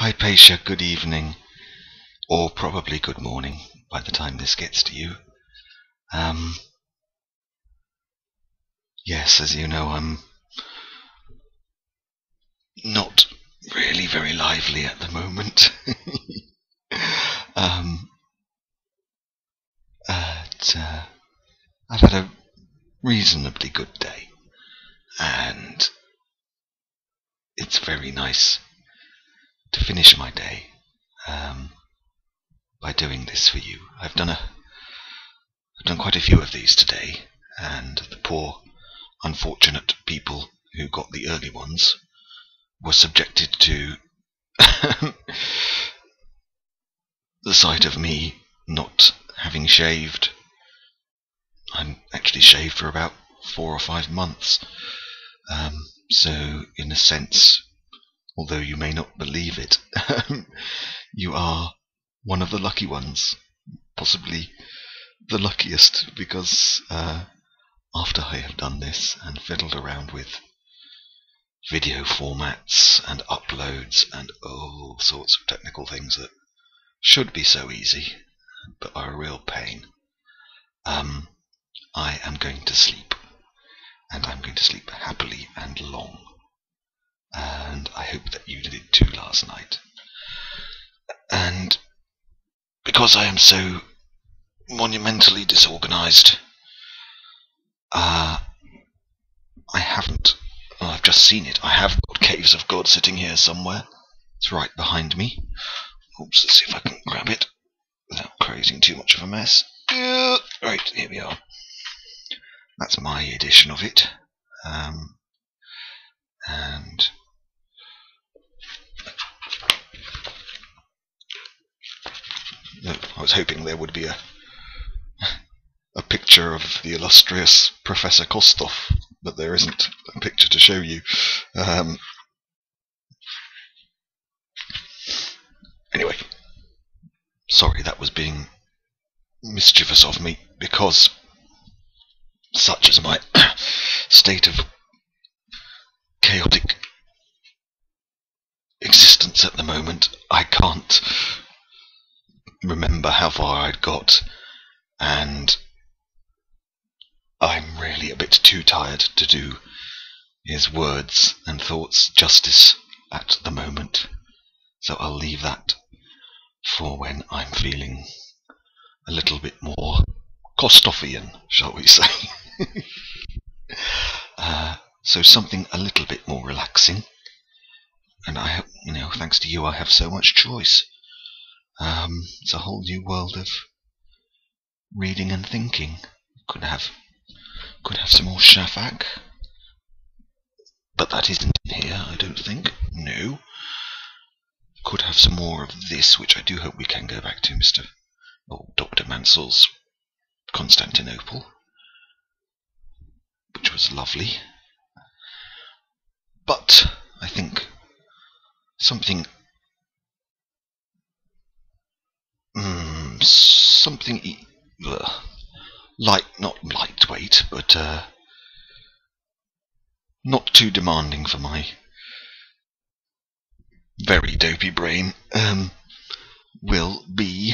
Hypatia, good evening, or probably good morning by the time this gets to you. Yes, as you know, I'm not really very lively at the moment. I've had a reasonably good day, and it's very nice to finish my day by doing this for you. I've done quite a few of these today, and the poor, unfortunate people who got the early ones were subjected to the sight of me not having shaved. I'm actually shaved for about 4 or 5 months. So in a sense, although you may not believe it, you are one of the lucky ones, possibly the luckiest, because after I have done this and fiddled around with video formats and uploads and all sorts of technical things that should be so easy but are a real pain, I am going to sleep, and I'm going to sleep happily and long, and I hope that you did too last night. And because I am so monumentally disorganized, I've just seen it. I have got Caves of God sitting here somewhere. It's right behind me. Oops, let's see if I can grab it without creating too much of a mess. Right, here we are. That's my edition of it. And I was hoping there would be a picture of the illustrious Professor Kostov, but there isn't a picture to show you. Anyway, sorry, that was being mischievous of me, because such is my state of chaotic existence at the moment. I can't remember how far I'd got, and I'm really a bit too tired to do his words and thoughts justice at the moment, so I'll leave that for when I'm feeling a little bit more Kostovian, shall we say. So something a little bit more relaxing, and I hope, thanks to you, I have so much choice. It's a whole new world of reading and thinking. Could have some more Shafak, but that isn't in here, I don't think. No. Could have some more of this, which I do hope we can go back to, Dr. Mansel's Constantinople, which was lovely. But I think something not lightweight, but not too demanding for my very dopey brain, will be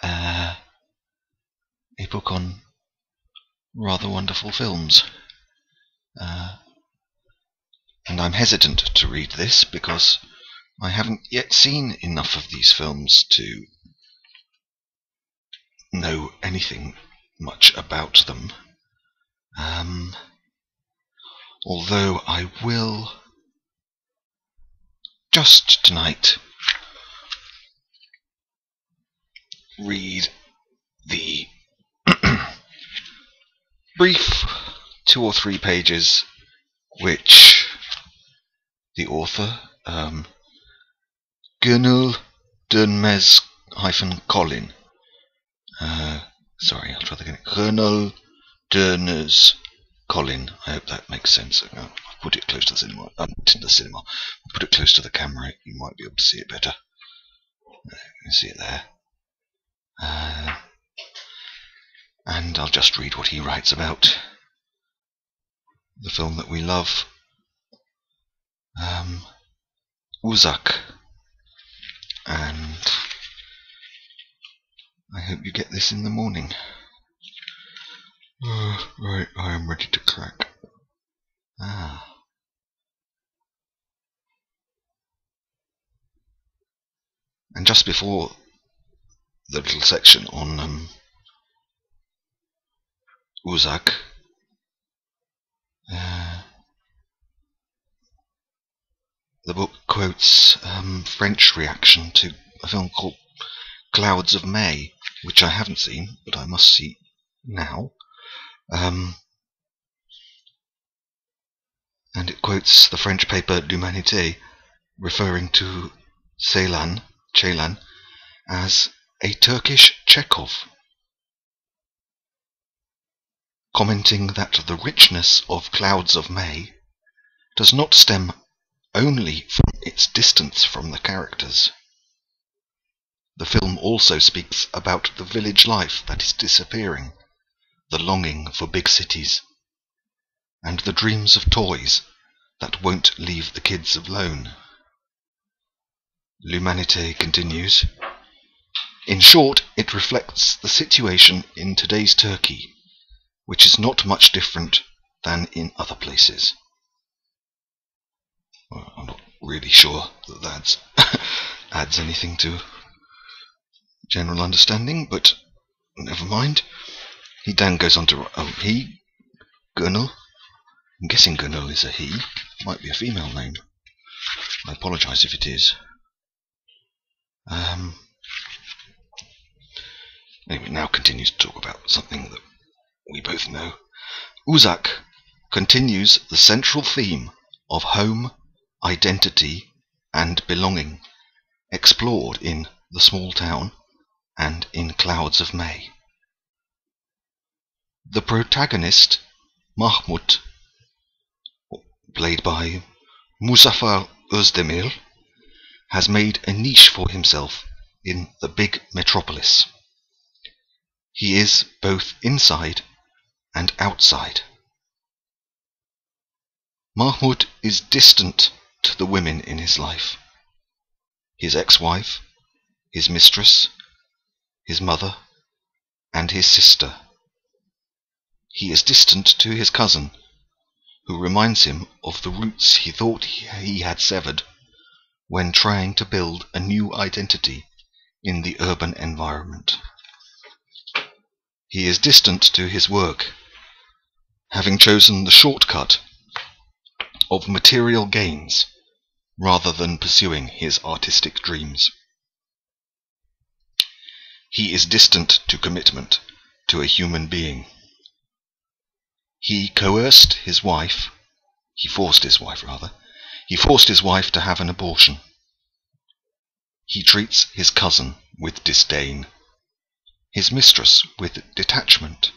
a book on rather wonderful films. And I'm hesitant to read this because I haven't yet seen enough of these films to know anything much about them. Although I will just tonight read the brief 2 or 3 pages which the author, Gernul Dönmez-Colin, sorry, I'll try that again. Gernul Dönmez-Colin. I hope that makes sense. I'll put it close to the cinema. I'll put it close to the camera. You might be able to see it better. You can see it there. And I'll just read what he writes about the film that we love, Uzak, and I hope you get this in the morning. Right, I am ready to crack. And just before the little section on Uzak, the book quotes French reaction to a film called Clouds of May, which I haven't seen, but I must see now. And it quotes the French paper L'Humanité, referring to Ceylan as a Turkish Chekhov, commenting that the richness of Clouds of May does not stem only from its distance from the characters. The film also speaks about the village life that is disappearing, the longing for big cities, and the dreams of toys that won't leave the kids alone. L'Humanité continues, in short, it reflects the situation in today's Turkey, which is not much different than in other places. Well, I'm not really sure that adds anything to general understanding, but never mind. He then goes on to he, Gönül. I'm guessing Gönül is a he. Might be a female name. I apologise if it is. Anyway, now continues to talk about something that we both know. Uzak continues the central theme of home, identity, and belonging, explored in The Small Town and in Clouds of May. The protagonist, Mahmut, played by Muzaffer Özdemir, has made a niche for himself in the big metropolis. He is both inside and outside. Mahmut is distant to the women in his life. His ex-wife, his mistress, his mother, and his sister. He is distant to his cousin, who reminds him of the roots he thought he had severed when trying to build a new identity in the urban environment. He is distant to his work, having chosen the shortcut of material gains rather than pursuing his artistic dreams. He is distant to commitment to a human being. He forced his wife to have an abortion. He treats his cousin with disdain, his mistress with detachment,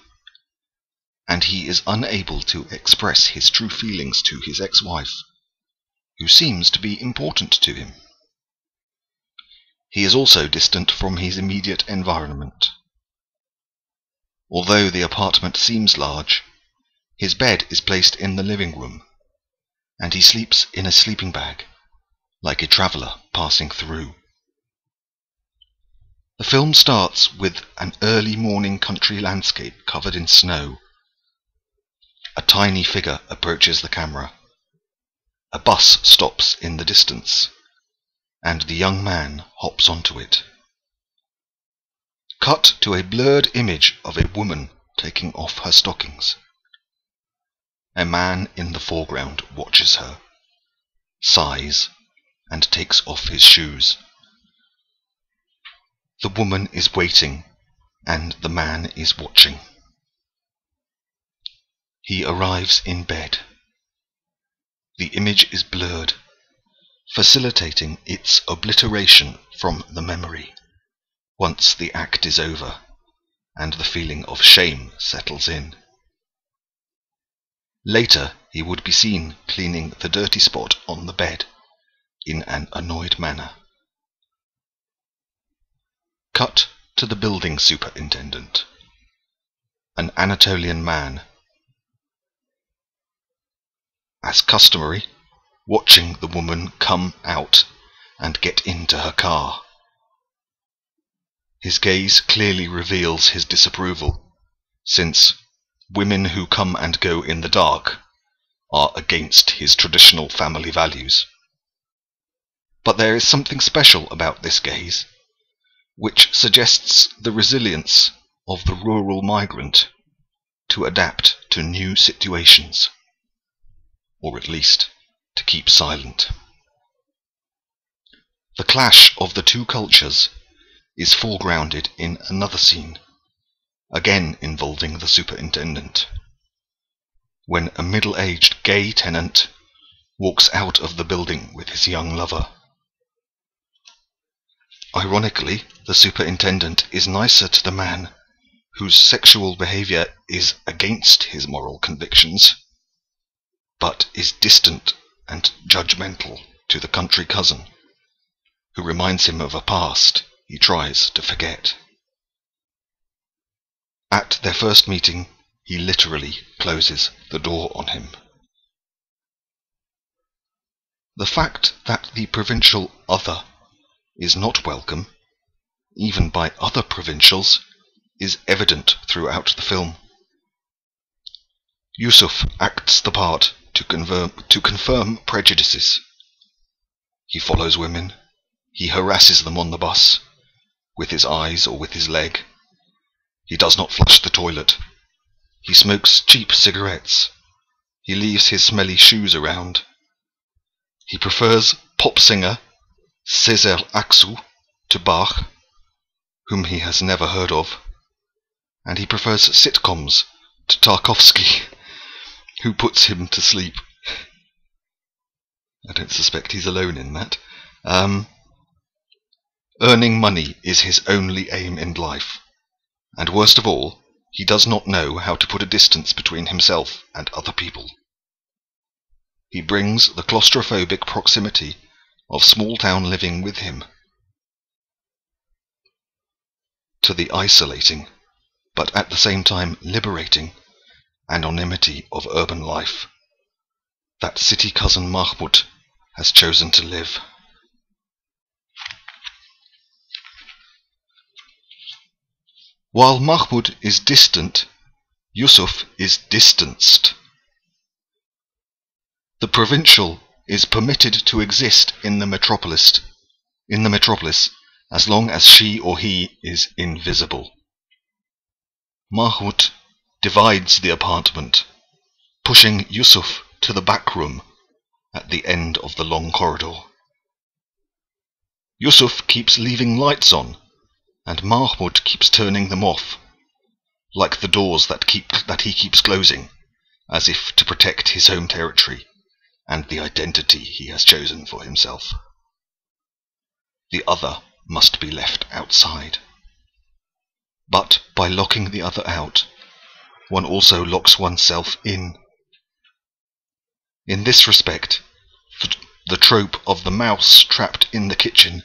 and he is unable to express his true feelings to his ex-wife, who seems to be important to him. He is also distant from his immediate environment. Although the apartment seems large, his bed is placed in the living room, and he sleeps in a sleeping bag, like a traveller passing through. The film starts with an early morning country landscape covered in snow. A tiny figure approaches the camera. A bus stops in the distance, and the young man hops onto it. Cut to a blurred image of a woman taking off her stockings. A man in the foreground watches her, sighs, and takes off his shoes. The woman is waiting, and the man is watching. He arrives in bed. The image is blurred, facilitating its obliteration from the memory, once the act is over, and the feeling of shame settles in. Later, he would be seen cleaning the dirty spot on the bed, in an annoyed manner. Cut to the building superintendent, an Anatolian man. As customary, watching the woman come out and get into her car. His gaze clearly reveals his disapproval, since women who come and go in the dark are against his traditional family values. But there is something special about this gaze, which suggests the resilience of the rural migrant to adapt to new situations, or at least to keep silent. The clash of the two cultures is foregrounded in another scene, again involving the superintendent, when a middle-aged gay tenant walks out of the building with his young lover. Ironically, the superintendent is nicer to the man whose sexual behavior is against his moral convictions, but is distant and judgmental to the country cousin, who reminds him of a past he tries to forget. At their first meeting, he literally closes the door on him. The fact that the provincial other is not welcome, even by other provincials, is evident throughout the film. Yusuf acts the part to confirm prejudices. He follows women, he harasses them on the bus, with his eyes or with his leg. He does not flush the toilet. He smokes cheap cigarettes. He leaves his smelly shoes around. He prefers pop singer Sezer Aksu to Bach, whom he has never heard of, and he prefers sitcoms to Tarkovsky, who puts him to sleep. I don't suspect he's alone in that. Earning money is his only aim in life, and worst of all, he does not know how to put a distance between himself and other people. He brings the claustrophobic proximity of small-town living with him to the isolating, but at the same time liberating, anonymity of urban life that city cousin Mahmud has chosen to live. While Mahmud is distant, Yusuf is distanced. The provincial is permitted to exist in the metropolis as long as she or he is invisible. Mahmud divides the apartment, pushing Yusuf to the back room at the end of the long corridor. Yusuf keeps leaving lights on, and Mahmud keeps turning them off, like the doors that he keeps closing, as if to protect his home territory and the identity he has chosen for himself. The other must be left outside. But by locking the other out, one also locks oneself in. In this respect, the trope of the mouse trapped in the kitchen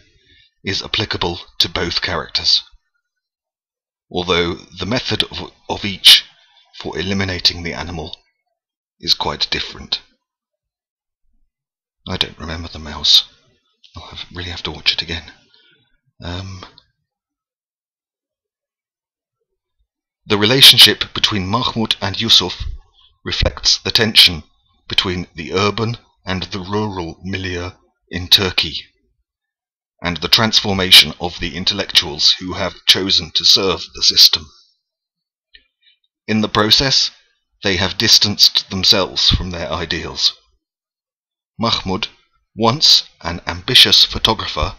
is applicable to both characters, although the method of each for eliminating the animal is quite different. I don't remember the mouse. I'll really have to watch it again. The relationship between Mahmud and Yusuf reflects the tension between the urban and the rural milieu in Turkey, and the transformation of the intellectuals who have chosen to serve the system. In the process, they have distanced themselves from their ideals. Mahmud, once an ambitious photographer,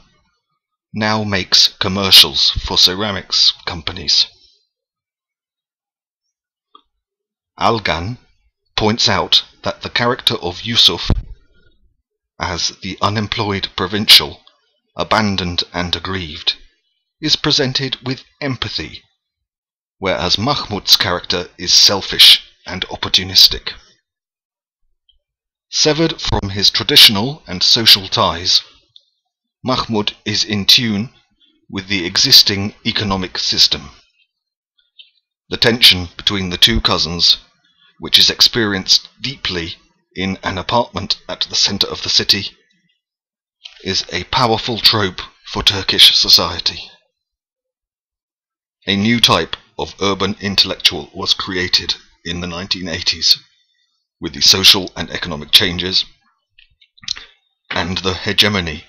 now makes commercials for ceramics companies. Algan points out that the character of Yusuf as the unemployed provincial, abandoned and aggrieved, is presented with empathy, whereas Mahmud's character is selfish and opportunistic. Severed from his traditional and social ties, Mahmud is in tune with the existing economic system. The tension between the two cousins, which is experienced deeply in an apartment at the center of the city is a powerful trope for Turkish society. A new type of urban intellectual was created in the 1980s with the social and economic changes and the hegemony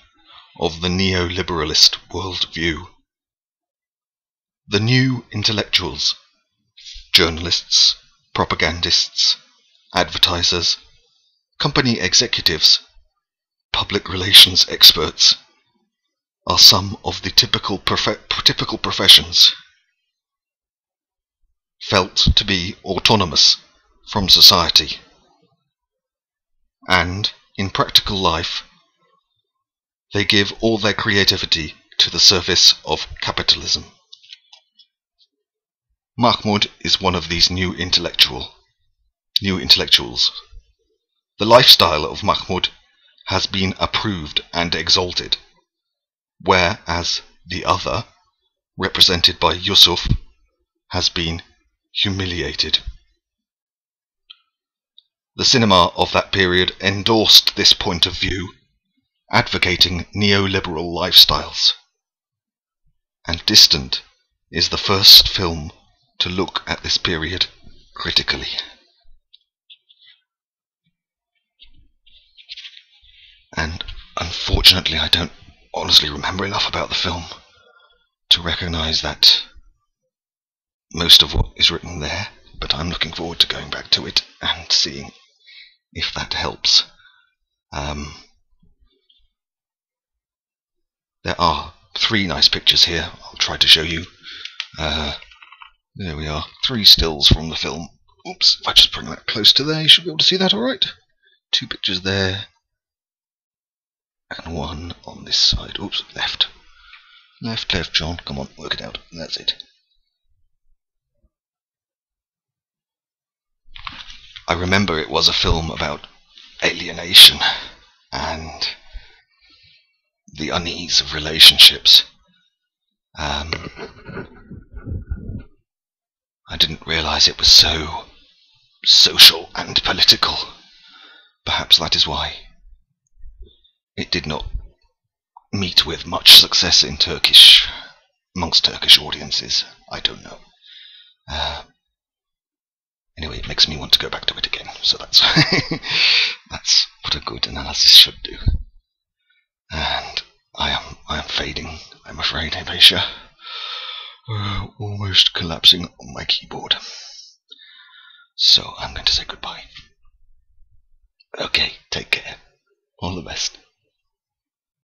of the neoliberalist worldview. The new intellectuals, journalists, propagandists, advertisers, company executives, public relations experts, are some of the typical professions felt to be autonomous from society, and in practical life they give all their creativity to the service of capitalism. Mahmud is one of these new intellectuals. The lifestyle of Mahmud has been approved and exalted, whereas the other, represented by Yusuf, has been humiliated. The cinema of that period endorsed this point of view, advocating neoliberal lifestyles, and Distant is the first film to look at this period critically. And unfortunately I don't honestly remember enough about the film to recognise that most of what is written there, but I'm looking forward to going back to it and seeing if that helps. There are 3 nice pictures here. I'll try to show you. There we are, 3 stills from the film. Oops, if I just bring that close to there, you should be able to see that alright. 2 pictures there, and 1 on this side. Oops, left. Left, John, come on, work it out. That's it. I remember it was a film about alienation and the unease of relationships. I didn't realise it was so social and political. Perhaps that is why it did not meet with much success in amongst Turkish audiences. I don't know. Anyway, it makes me want to go back to it again, so that's that's what a good analysis should do. And I am fading, I'm afraid, Hypatia. Almost collapsing on my keyboard. So I'm going to say goodbye. Okay, take care. All the best.